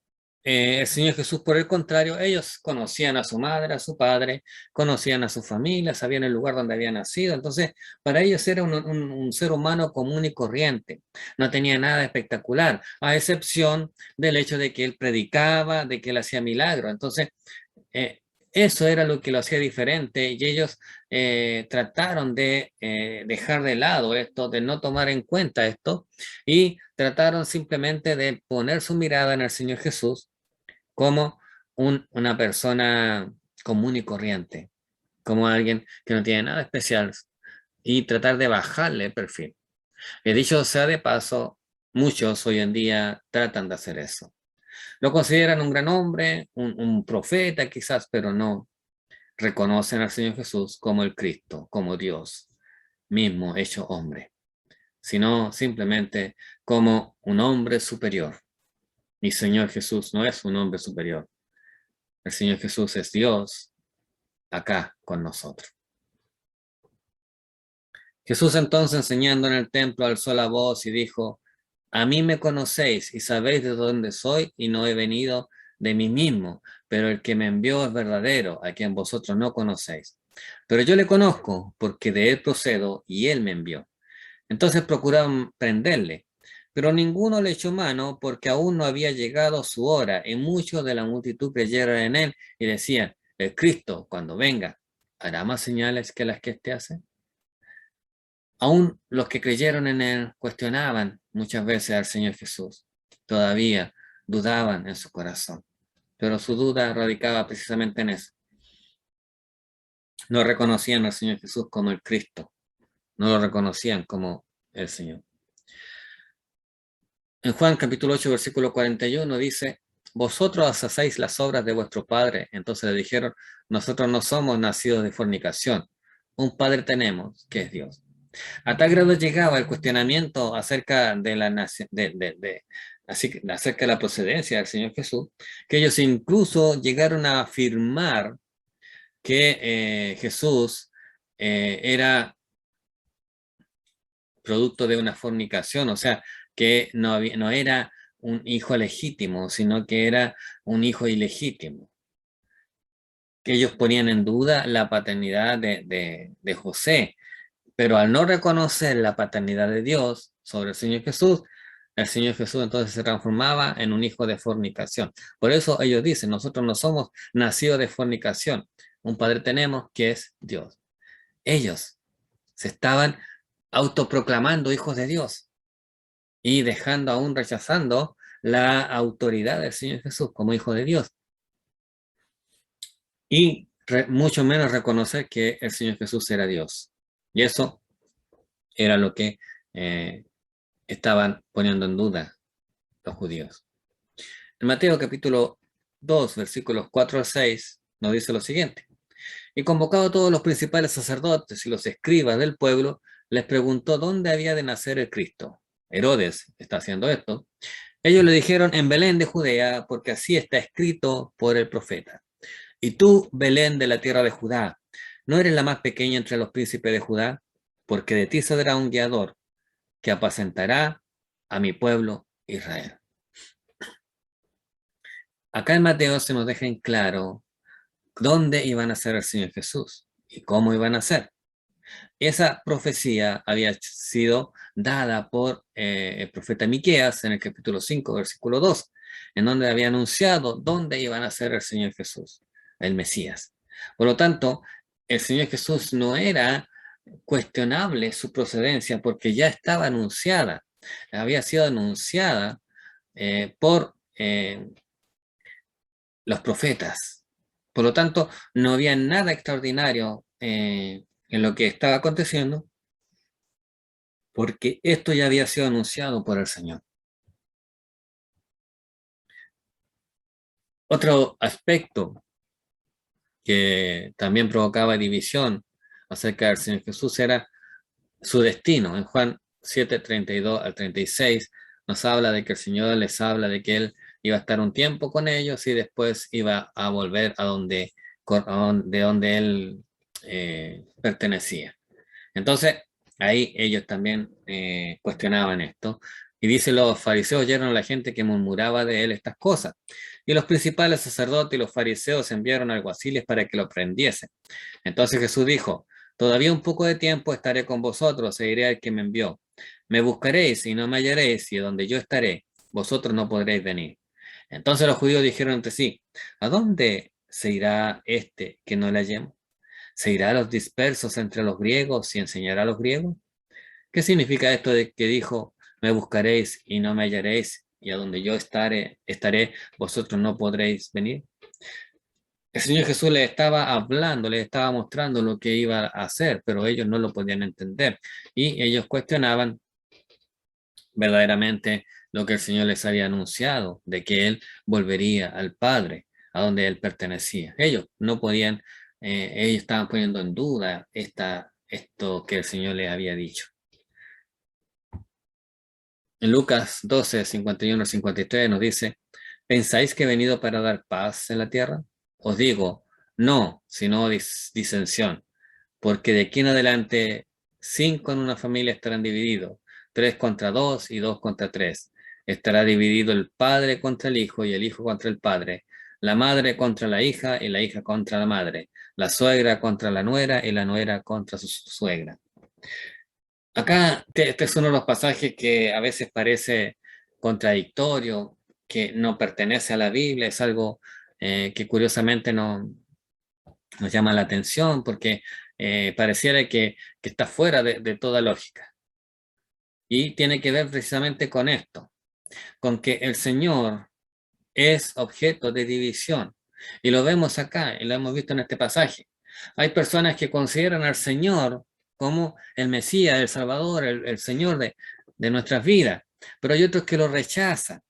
el Señor Jesús, por el contrario, ellos conocían a su madre, a su padre, conocían a su familia, sabían el lugar donde había nacido. Entonces, para ellos era un ser humano común y corriente. No tenía nada espectacular, a excepción del hecho de que él predicaba, de que él hacía milagros. Entonces, eh, eso era lo que lo hacía diferente y ellos trataron de dejar de lado esto, de no tomar en cuenta esto y trataron simplemente de poner su mirada en el Señor Jesús como una persona común y corriente, como alguien que no tiene nada especial y tratar de bajarle el perfil. Y dicho sea de paso, muchos hoy en día tratan de hacer eso. Lo consideran un gran hombre, un profeta quizás, pero no reconocen al Señor Jesús como el Cristo, como Dios mismo hecho hombre, sino simplemente como un hombre superior. Mi Señor Jesús no es un hombre superior. El Señor Jesús es Dios acá con nosotros. Jesús entonces enseñando en el templo alzó la voz y dijo, a mí me conocéis y sabéis de dónde soy y no he venido de mí mismo, pero el que me envió es verdadero, a quien vosotros no conocéis. Pero yo le conozco, porque de él procedo y él me envió. Entonces procuraron prenderle, pero ninguno le echó mano, porque aún no había llegado su hora, y muchos de la multitud creyeron en él y decían: el Cristo, cuando venga, ¿hará más señales que las que éste hace? Aún los que creyeron en él cuestionaban muchas veces al Señor Jesús. Todavía dudaban en su corazón, pero su duda radicaba precisamente en eso. No reconocían al Señor Jesús como el Cristo, no lo reconocían como el Señor. En Juan capítulo 8, versículo 41 dice: vosotros hacéis las obras de vuestro padre. Entonces le dijeron: nosotros no somos nacidos de fornicación, un padre tenemos, que es Dios. A tal grado llegaba el cuestionamiento acerca de la acerca de la procedencia del Señor Jesús, que ellos incluso llegaron a afirmar que Jesús era producto de una fornicación, o sea, que no era un hijo legítimo, sino que era un hijo ilegítimo. Que ellos ponían en duda la paternidad de José, pero al no reconocer la paternidad de Dios sobre el Señor Jesús entonces se transformaba en un hijo de fornicación. Por eso ellos dicen: nosotros no somos nacidos de fornicación, un padre tenemos que es Dios. Ellos se estaban autoproclamando hijos de Dios y rechazando la autoridad del Señor Jesús como hijo de Dios. Y mucho menos reconocer que el Señor Jesús era Dios. Y eso era lo que estaban poniendo en duda los judíos. En Mateo capítulo 2, versículos 4 al 6, nos dice lo siguiente: y convocado a todos los principales sacerdotes y los escribas del pueblo, les preguntó dónde había de nacer el Cristo. Herodes está haciendo esto. Ellos le dijeron: en Belén de Judea, porque así está escrito por el profeta. Y tú, Belén de la tierra de Judá, ¿no eres la más pequeña entre los príncipes de Judá? Porque de ti saldrá un guiador que apacentará a mi pueblo Israel. Acá en Mateo se nos deja en claro dónde iban a ser el Señor Jesús y cómo iban a ser. Esa profecía había sido dada por el profeta Miqueas en el capítulo 5, versículo 2, en donde había anunciado dónde iban a ser el Señor Jesús, el Mesías. Por lo tanto, el Señor Jesús no era cuestionable su procedencia porque ya estaba anunciada, había sido anunciada por los profetas. Por lo tanto, no había nada extraordinario en lo que estaba aconteciendo, porque esto ya había sido anunciado por el Señor. Otro aspecto que también provocaba división acerca del Señor Jesús era su destino. En Juan 7, 32 al 36 nos habla de que el Señor les habla de que Él iba a estar un tiempo con ellos y después iba a volver de donde Él pertenecía. Entonces, ahí ellos también cuestionaban esto. Y dice: los fariseos oyeron a la gente que murmuraba de él estas cosas. Y los principales sacerdotes y los fariseos enviaron alguaciles para que lo prendiesen. Entonces Jesús dijo: todavía un poco de tiempo estaré con vosotros e iré al que me envió. Me buscaréis y no me hallaréis, y donde yo estaré, vosotros no podréis venir. Entonces los judíos dijeron entre sí: ¿a dónde se irá este que no le hallemos? ¿Se irá a los dispersos entre los griegos y enseñará a los griegos? ¿Qué significa esto de que dijo: me buscaréis y no me hallaréis, y a donde yo estaré, vosotros no podréis venir? El Señor Jesús les estaba hablando, les estaba mostrando lo que iba a hacer, pero ellos no lo podían entender. Y ellos cuestionaban verdaderamente lo que el Señor les había anunciado, de que Él volvería al Padre, a donde Él pertenecía. Ellos no podían, ellos estaban poniendo en duda esto que el Señor les había dicho. En Lucas 12, 51 53 nos dice: ¿pensáis que he venido para dar paz en la tierra? Os digo, no, sino disensión, porque de aquí en adelante 5 en una familia estarán divididos, 3 contra 2 y 2 contra 3. Estará dividido el padre contra el hijo y el hijo contra el padre, la madre contra la hija y la hija contra la madre, la suegra contra la nuera y la nuera contra su suegra. Acá este es uno de los pasajes que a veces parece contradictorio, que no pertenece a la Biblia, es algo que curiosamente no, nos llama la atención porque pareciera que está fuera de toda lógica. Y tiene que ver precisamente con esto, con que el Señor es objeto de división. Y lo vemos acá, y lo hemos visto en este pasaje. Hay personas que consideran al Señor como el Mesías, el Salvador, el Señor de nuestras vidas, pero hay otros que lo rechazan.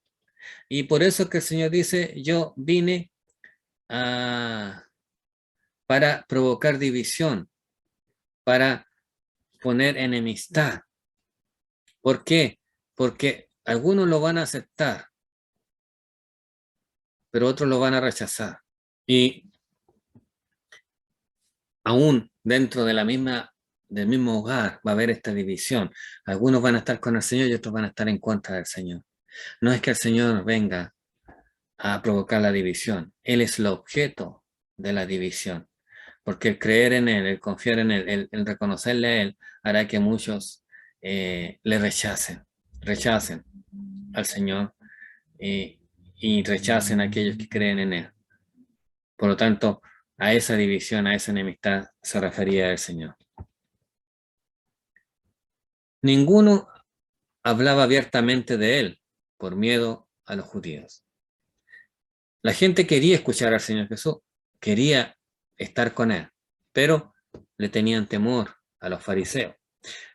Y por eso es que el Señor dice, yo vine para provocar división, para poner enemistad. ¿Por qué? Porque algunos lo van a aceptar, pero otros lo van a rechazar. Y aún dentro de del mismo hogar va a haber esta división. Algunos van a estar con el Señor y otros van a estar en contra del Señor. No es que el Señor venga a provocar la división. Él es el objeto de la división. Porque el creer en Él, el confiar en Él, el reconocerle a Él, hará que muchos le rechacen al Señor y rechacen a aquellos que creen en Él. Por lo tanto, a esa división, a esa enemistad se refería el Señor. Ninguno hablaba abiertamente de Él por miedo a los judíos. La gente quería escuchar al Señor Jesús, quería estar con Él, pero le tenían temor a los fariseos.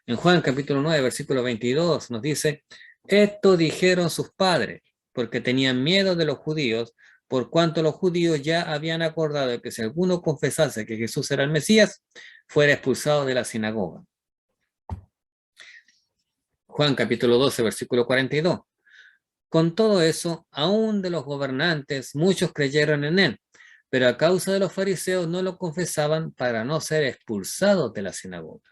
En Juan capítulo 9, versículo 22 nos dice, esto dijeron sus padres, porque tenían miedo de los judíos, por cuanto los judíos ya habían acordado que si alguno confesase que Jesús era el Mesías, fuera expulsado de la sinagoga. Juan capítulo 12, versículo 42. Con todo eso, aún de los gobernantes, muchos creyeron en él, pero a causa de los fariseos no lo confesaban para no ser expulsados de la sinagoga.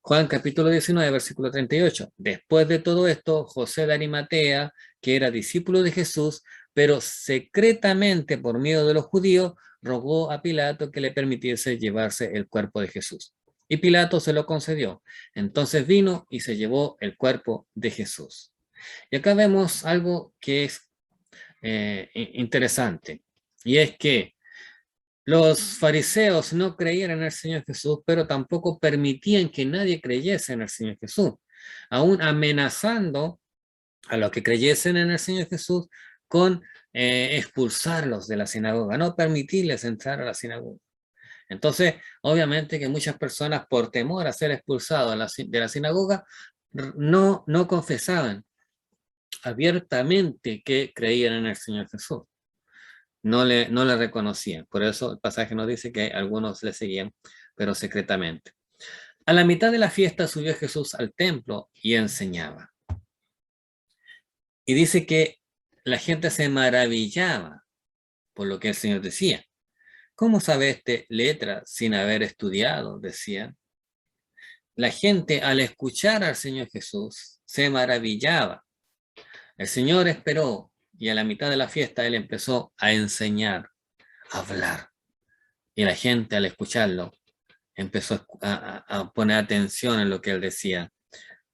Juan capítulo 19, versículo 38. Después de todo esto, José de Arimatea, que era discípulo de Jesús, pero secretamente por miedo de los judíos, rogó a Pilato que le permitiese llevarse el cuerpo de Jesús. Y Pilato se lo concedió. Entonces vino y se llevó el cuerpo de Jesús. Y acá vemos algo que es interesante, y es que los fariseos no creían en el Señor Jesús, pero tampoco permitían que nadie creyese en el Señor Jesús, aún amenazando a los que creyesen en el Señor Jesús con expulsarlos de la sinagoga, no permitirles entrar a la sinagoga. Entonces, obviamente que muchas personas, por temor a ser expulsados de la sinagoga, no confesaban abiertamente que creían en el Señor Jesús. No le reconocían. Por eso el pasaje nos dice que algunos le seguían, pero secretamente. A la mitad de la fiesta subió Jesús al templo y enseñaba. Y dice que la gente se maravillaba por lo que el Señor decía. ¿Cómo sabe este letra sin haber estudiado? Decían. La gente al escuchar al Señor Jesús se maravillaba. El Señor esperó y a la mitad de la fiesta Él empezó a enseñar, a hablar. Y la gente al escucharlo empezó a poner atención en lo que Él decía,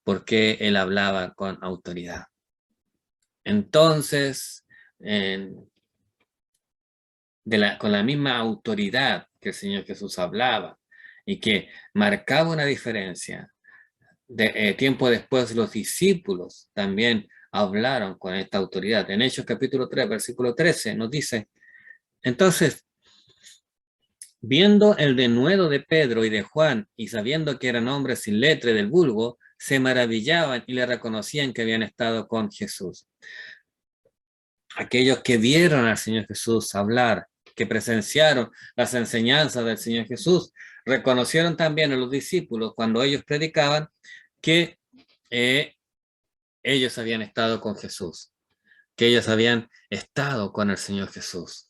porque Él hablaba con autoridad. Entonces, con la misma autoridad que el Señor Jesús hablaba y que marcaba una diferencia, tiempo después los discípulos también hablaron con esta autoridad. En Hechos capítulo 3, versículo 13 nos dice, entonces, viendo el denuedo de Pedro y de Juan y sabiendo que eran hombres sin letra del vulgo, se maravillaban y le reconocían que habían estado con Jesús. Aquellos que vieron al Señor Jesús hablar, que presenciaron las enseñanzas del Señor Jesús, reconocieron también a los discípulos cuando ellos predicaban que ellos habían estado con Jesús, que ellos habían estado con el Señor Jesús.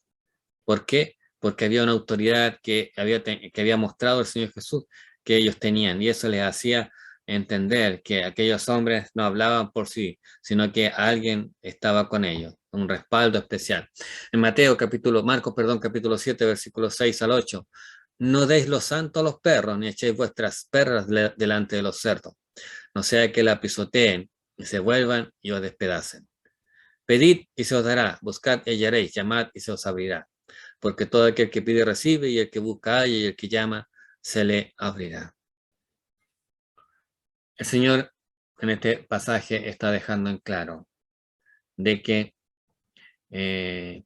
¿Por qué? Porque había una autoridad que había mostrado el Señor Jesús que ellos tenían, y eso les hacía entender que aquellos hombres no hablaban por sí, sino que alguien estaba con ellos. un respaldo especial. En Marcos, capítulo 7, versículos 6 al 8. No deis lo santo a los perros, ni echéis vuestras perras delante de los cerdos, no sea que la pisoteen y se vuelvan y os despedacen. Pedid y se os dará, buscad y hallaréis, llamad y se os abrirá. Porque todo aquel que pide recibe, y el que busca halla, y el que llama se le abrirá. El Señor en este pasaje está dejando en claro de que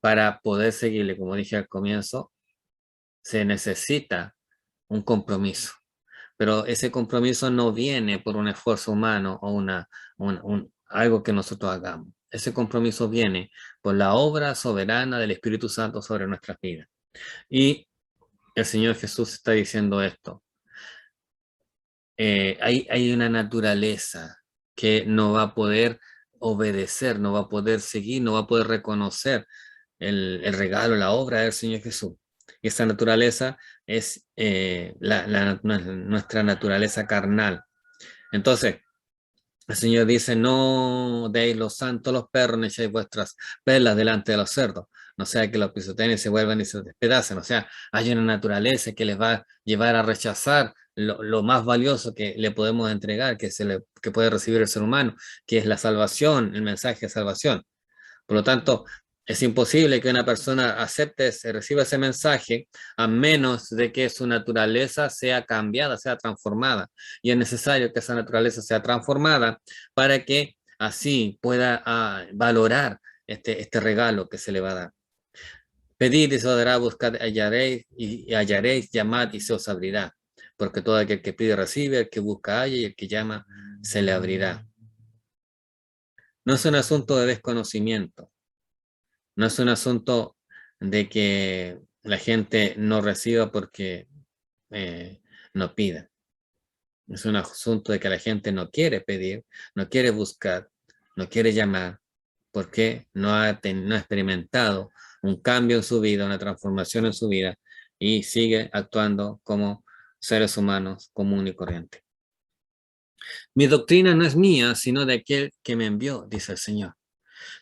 para poder seguirle, como dije al comienzo, se necesita un compromiso. Pero ese compromiso no viene por un esfuerzo humano o algo que nosotros hagamos. Ese compromiso viene por la obra soberana del Espíritu Santo sobre nuestras vidas. Y el Señor Jesús está diciendo esto. Hay una naturaleza que no va a poder obedecer, no va a poder seguir, no va a poder reconocer el regalo, la obra del Señor Jesús. Y esa naturaleza es nuestra naturaleza carnal. Entonces, el Señor dice, no deis lo santo a los perros, ni echéis vuestras perlas delante de los cerdos, no sea que los pisoteen y se vuelvan y se despedacen. O sea, hay una naturaleza que les va a llevar a rechazar lo más valioso que le podemos entregar, que puede recibir el ser humano, que es la salvación, el mensaje de salvación. Por lo tanto, es imposible que una persona reciba ese mensaje a menos de que su naturaleza sea cambiada, sea transformada. Y es necesario que esa naturaleza sea transformada para que así pueda valorar este regalo que se le va a dar. Pedid y se os dará, buscad y hallaréis, llamad y se os abrirá. Porque todo aquel que pide recibe, el que busca halla y el que llama se le abrirá. No es un asunto de desconocimiento. No es un asunto de que la gente no reciba porque no pida. Es un asunto de que la gente no quiere pedir, no quiere buscar, no quiere llamar, porque no ha experimentado un cambio en su vida, una transformación en su vida, y sigue actuando como seres humanos común y corriente. Mi doctrina no es mía, sino de aquel que me envió, dice el Señor.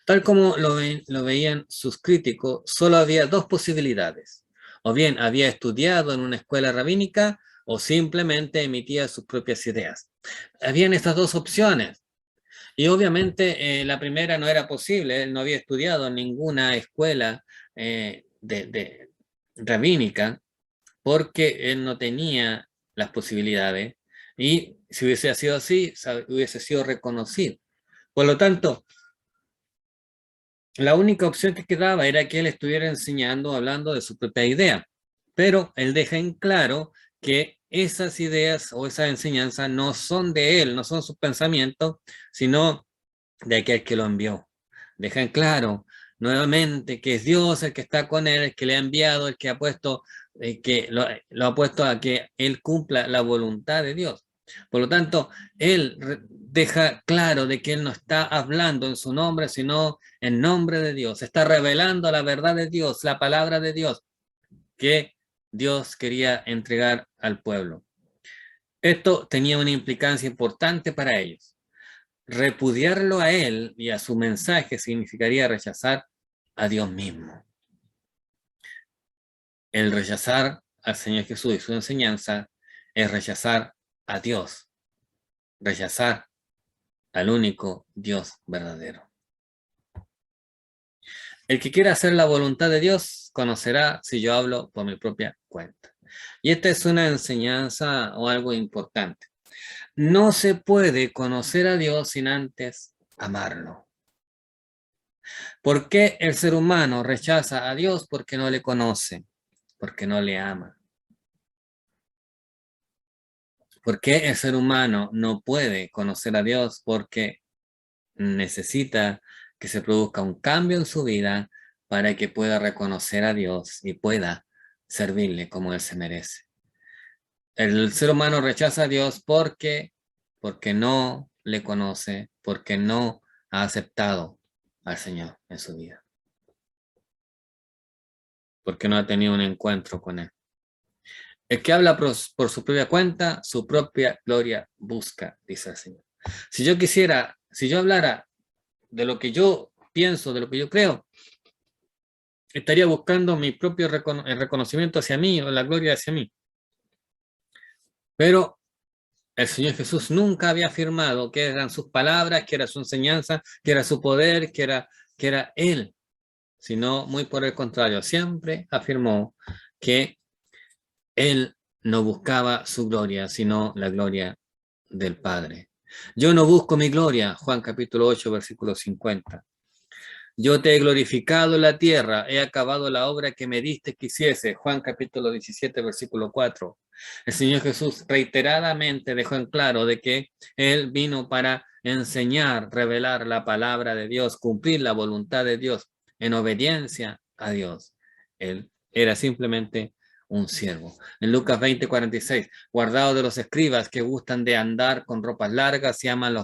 Tal como lo veían sus críticos, solo había dos posibilidades. O bien había estudiado en una escuela rabínica o simplemente emitía sus propias ideas. Habían estas dos opciones. Y obviamente la primera no era posible. Él no había estudiado en ninguna escuela rabínica porque él no tenía las posibilidades. Y si hubiese sido así, hubiese sido reconocido. Por lo tanto, la única opción que quedaba era que él estuviera enseñando, hablando de su propia idea. Pero él deja en claro que esas ideas o esa enseñanza no son de él, no son sus pensamientos, sino de aquel que lo envió. Deja en claro nuevamente que es Dios el que está con él, el que le ha enviado, el que ha puesto, que lo ha puesto a que él cumpla la voluntad de Dios. Por lo tanto, él deja claro de que él no está hablando en su nombre, sino en nombre de Dios. Está revelando la verdad de Dios, la palabra de Dios que Dios quería entregar al pueblo. Esto tenía una implicancia importante para ellos. Repudiarlo a él y a su mensaje significaría rechazar a Dios mismo. El rechazar al Señor Jesús y su enseñanza es rechazar a Dios, rechazar al único Dios verdadero. El que quiera hacer la voluntad de Dios conocerá si yo hablo por mi propia cuenta. Y esta es una enseñanza o algo importante. No se puede conocer a Dios sin antes amarlo. ¿Por qué el ser humano rechaza a Dios? Porque no le conoce, porque no le ama. ¿Por qué el ser humano no puede conocer a Dios? Porque necesita que se produzca un cambio en su vida para que pueda reconocer a Dios y pueda servirle como Él se merece. El ser humano rechaza a Dios porque no le conoce, porque no ha aceptado al Señor en su vida, porque no ha tenido un encuentro con Él. El que habla por su propia cuenta, su propia gloria busca, dice el Señor. Si yo hablara de lo que yo pienso, de lo que yo creo, estaría buscando mi propio reconocimiento hacia mí o la gloria hacia mí. Pero el Señor Jesús nunca había afirmado que eran sus palabras, que era su enseñanza, que era su poder, que era Él, sino muy por el contrario, siempre afirmó que Él no buscaba su gloria, sino la gloria del Padre. Yo no busco mi gloria, Juan capítulo 8, versículo 50. Yo te he glorificado en la tierra, he acabado la obra que me diste que hiciese. Juan capítulo 17, versículo 4. El Señor Jesús reiteradamente dejó en claro de que Él vino para enseñar, revelar la palabra de Dios, cumplir la voluntad de Dios en obediencia a Dios. Él era simplemente un siervo. En Lucas 20, 46, guardado de los escribas que gustan de andar con ropas largas y aman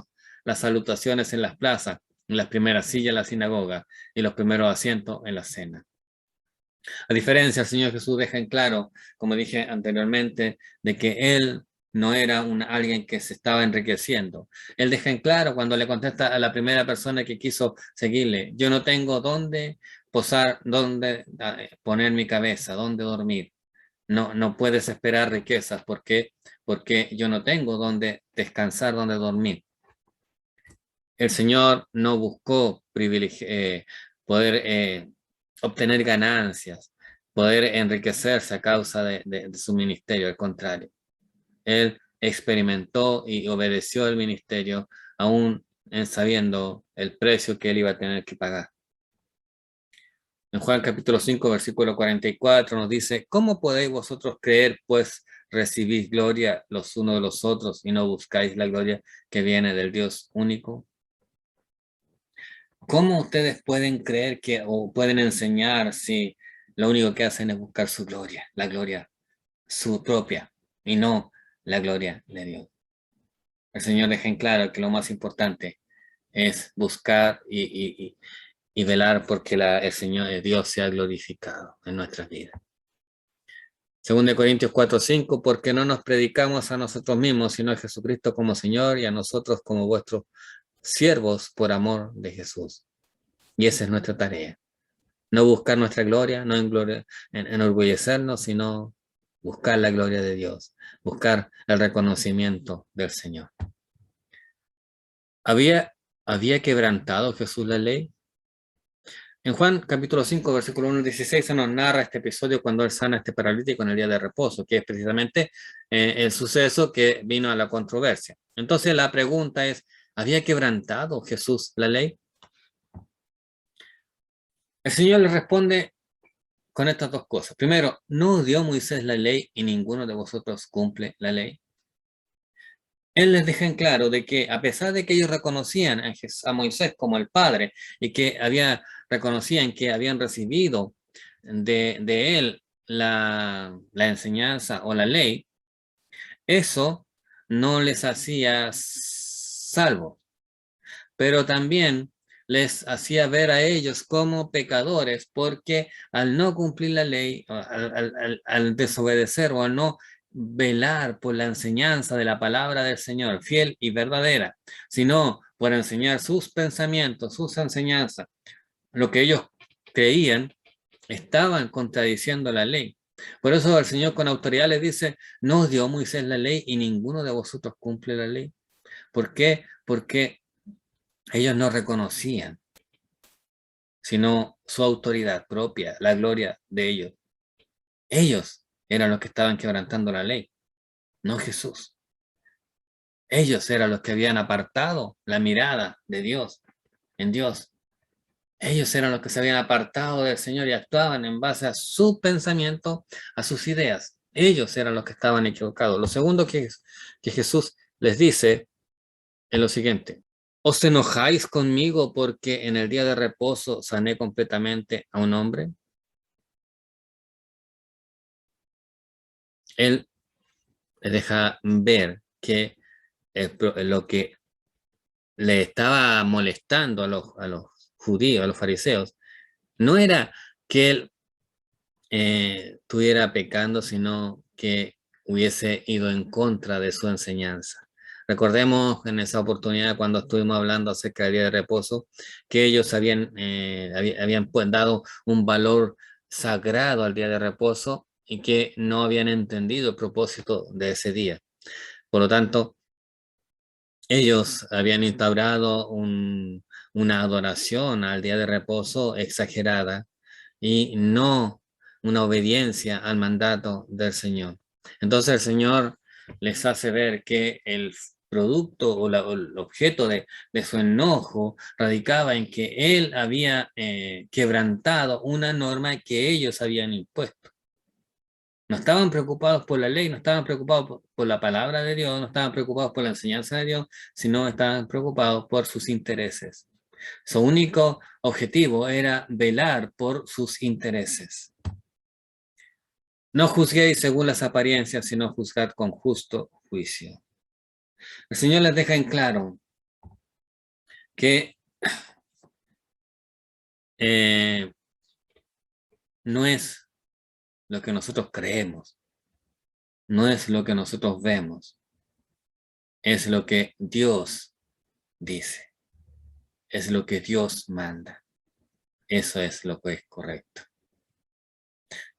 las salutaciones en las plazas, en las primeras sillas en la sinagoga y los primeros asientos en la cena. A diferencia, el Señor Jesús deja en claro, como dije anteriormente, de que Él no era alguien que se estaba enriqueciendo. Él deja en claro cuando le contesta a la primera persona que quiso seguirle, yo no tengo dónde posar, dónde poner mi cabeza, dónde dormir. No, no puedes esperar riquezas porque yo no tengo dónde descansar, dónde dormir. El Señor no buscó poder obtener ganancias, poder enriquecerse a causa de su ministerio. Al contrario, Él experimentó y obedeció el ministerio aún en sabiendo el precio que Él iba a tener que pagar. En Juan capítulo 5, versículo 44 nos dice, ¿cómo podéis vosotros creer, pues recibís gloria los unos de los otros y no buscáis la gloria que viene del Dios único? ¿Cómo ustedes pueden creer o pueden enseñar si lo único que hacen es buscar su gloria, la gloria su propia y no la gloria de Dios? El Señor deja en claro que lo más importante es buscar y velar porque el Señor Dios sea glorificado en nuestras vidas. Según de Corintios 4:5, porque no nos predicamos a nosotros mismos, sino a Jesucristo como Señor y a nosotros como vuestros siervos por amor de Jesús. Y esa es nuestra tarea. No buscar nuestra gloria, no enorgullecernos, sino buscar la gloria de Dios, buscar el reconocimiento del Señor. ¿Había quebrantado Jesús la ley? En Juan capítulo 5, versículo 1 al 16 se nos narra este episodio cuando él sana a este paralítico en el día de reposo, que es precisamente el suceso que vino a la controversia. Entonces la pregunta es, ¿había quebrantado Jesús la ley? El Señor le responde con estas dos cosas. Primero, ¿no dio Moisés la ley y ninguno de vosotros cumple la ley? Él les deja en claro de que a pesar de que ellos reconocían a Moisés como el Padre y que reconocían que habían recibido de él la enseñanza o la ley, eso no les hacía salvos, pero también les hacía ver a ellos como pecadores, porque al no cumplir la ley, al desobedecer o al no velar por la enseñanza de la palabra del Señor, fiel y verdadera, sino por enseñar sus pensamientos, sus enseñanzas, lo que ellos creían, estaban contradiciendo la ley. Por eso el Señor con autoridad les dice, no os dio Moisés la ley y ninguno de vosotros cumple la ley. ¿Por qué? Porque ellos no reconocían, sino su autoridad propia, la gloria de ellos. Ellos eran los que estaban quebrantando la ley, no Jesús. Ellos eran los que habían apartado la mirada de Dios, en Dios. Ellos eran los que se habían apartado del Señor y actuaban en base a su pensamiento, a sus ideas. Ellos eran los que estaban equivocados. Lo segundo que Jesús les dice es lo siguiente. ¿Os enojáis conmigo porque en el día de reposo sané completamente a un hombre? Él les deja ver que lo que le estaba molestando a los judíos, a los fariseos, no era que él estuviera pecando, sino que hubiese ido en contra de su enseñanza. Recordemos en esa oportunidad cuando estuvimos hablando acerca del día de reposo, que ellos habían pues dado un valor sagrado al día de reposo y que no habían entendido el propósito de ese día. Por lo tanto, ellos habían instaurado una adoración al día de reposo exagerada y no una obediencia al mandato del Señor. Entonces el Señor les hace ver que el producto o el objeto de su enojo radicaba en que Él había quebrantado una norma que ellos habían impuesto. No estaban preocupados por la ley, no estaban preocupados por la palabra de Dios, no estaban preocupados por la enseñanza de Dios, sino estaban preocupados por sus intereses. Su único objetivo era velar por sus intereses. No juzguéis según las apariencias, sino juzgad con justo juicio. El Señor les deja en claro que no es lo que nosotros creemos, no es lo que nosotros vemos, es lo que Dios dice, es lo que Dios manda. Eso es lo que es correcto.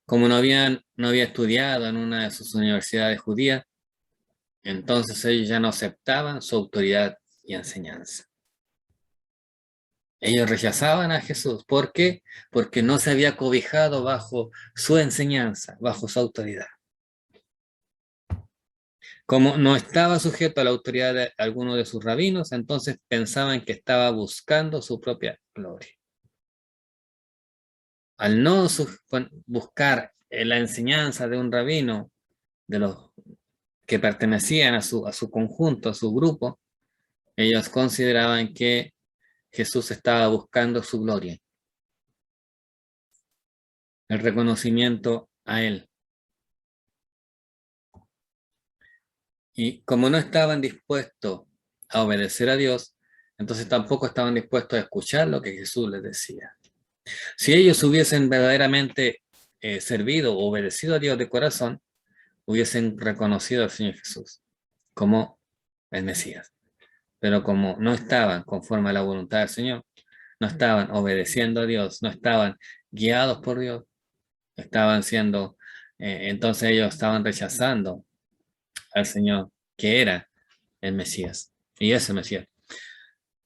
Como no había estudiado en una de sus universidades judías, entonces ellos ya no aceptaban su autoridad y enseñanza. Ellos rechazaban a Jesús. ¿Por qué? Porque no se había cobijado bajo su enseñanza, bajo su autoridad. Como no estaba sujeto a la autoridad de alguno de sus rabinos, entonces pensaban que estaba buscando su propia gloria. Al no buscar la enseñanza de un rabino, de los que pertenecían a su conjunto, a su grupo, ellos consideraban que Jesús estaba buscando su gloria, el reconocimiento a Él. Y como no estaban dispuestos a obedecer a Dios, entonces tampoco estaban dispuestos a escuchar lo que Jesús les decía. Si ellos hubiesen verdaderamente servido o obedecido a Dios de corazón, hubiesen reconocido al Señor Jesús como el Mesías. Pero como no estaban conforme a la voluntad del Señor, no estaban obedeciendo a Dios, no estaban guiados por Dios, entonces ellos estaban rechazando al Señor, que era el Mesías, y ese Mesías.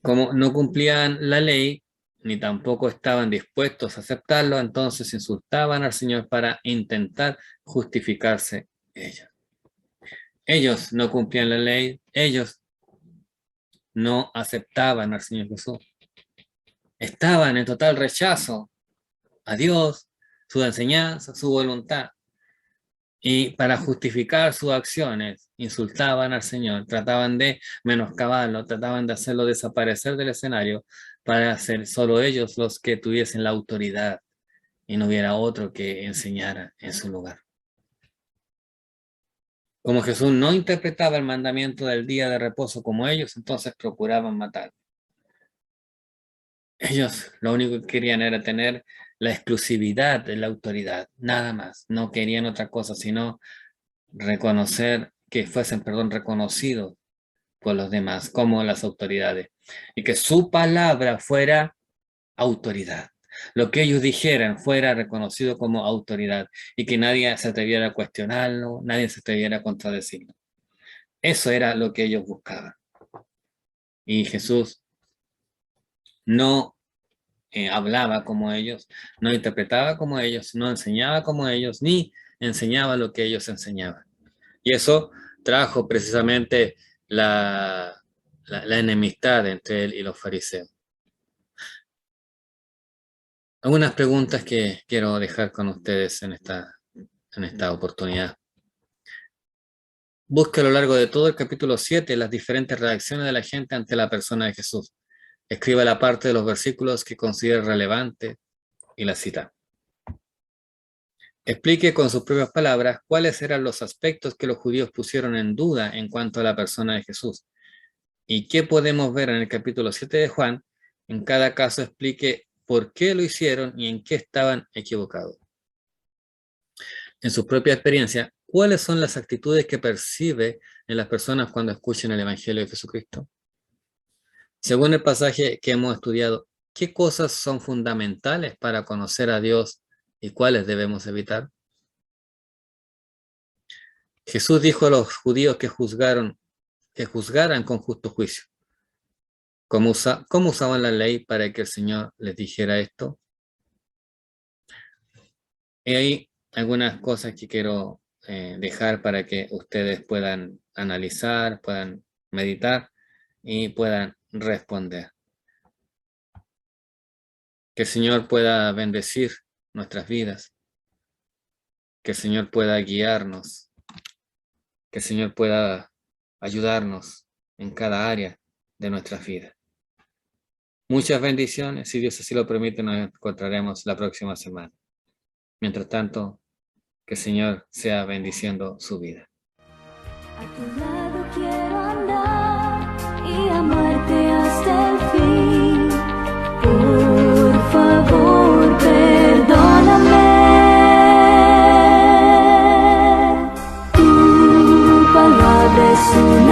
Como no cumplían la ley, ni tampoco estaban dispuestos a aceptarlo, entonces insultaban al Señor para intentar justificarse ellos. Ellos no cumplían la ley, ellos no aceptaban al Señor Jesús. Estaban en total rechazo a Dios, su enseñanza, su voluntad. Y para justificar sus acciones, insultaban al Señor, trataban de menoscabarlo, trataban de hacerlo desaparecer del escenario para ser solo ellos los que tuviesen la autoridad y no hubiera otro que enseñara en su lugar. Como Jesús no interpretaba el mandamiento del día de reposo como ellos, entonces procuraban matar. Ellos lo único que querían era tener la exclusividad de la autoridad, nada más. No querían otra cosa, sino reconocer que fuesen, reconocidos por los demás como las autoridades y que su palabra fuera autoridad. Lo que ellos dijeran fuera reconocido como autoridad y que nadie se atreviera a cuestionarlo, nadie se atreviera a contradecirlo. Eso era lo que ellos buscaban. Y Jesús no hablaba como ellos, no interpretaba como ellos, no enseñaba como ellos, ni enseñaba lo que ellos enseñaban. Y eso trajo precisamente la enemistad entre él y los fariseos. Algunas preguntas que quiero dejar con ustedes en esta oportunidad. Busque a lo largo de todo el capítulo 7 las diferentes reacciones de la gente ante la persona de Jesús. Escriba la parte de los versículos que considere relevante y la cita. Explique con sus propias palabras cuáles eran los aspectos que los judíos pusieron en duda en cuanto a la persona de Jesús. ¿Y qué podemos ver en el capítulo 7 de Juan? En cada caso explique por qué lo hicieron y en qué estaban equivocados. En su propia experiencia, ¿Cuáles son las actitudes que percibe en las personas cuando escuchan el Evangelio de Jesucristo? Según el pasaje que hemos estudiado, ¿qué cosas son fundamentales para conocer a Dios y cuáles debemos evitar? Jesús dijo a los judíos que juzgaran con justo juicio. ¿Cómo usaban la ley para que el Señor les dijera esto? Y hay algunas cosas que quiero dejar para que ustedes puedan analizar, puedan meditar y puedan responder. Que el Señor pueda bendecir nuestras vidas, que el Señor pueda guiarnos, que el Señor pueda ayudarnos en cada área de nuestras vidas. Muchas bendiciones, si Dios así lo permite, nos encontraremos la próxima semana. Mientras tanto, que el Señor sea bendiciendo su vida. A tu lado quiero andar y amarte hasta el fin. Por favor, perdóname. Tu palabra es un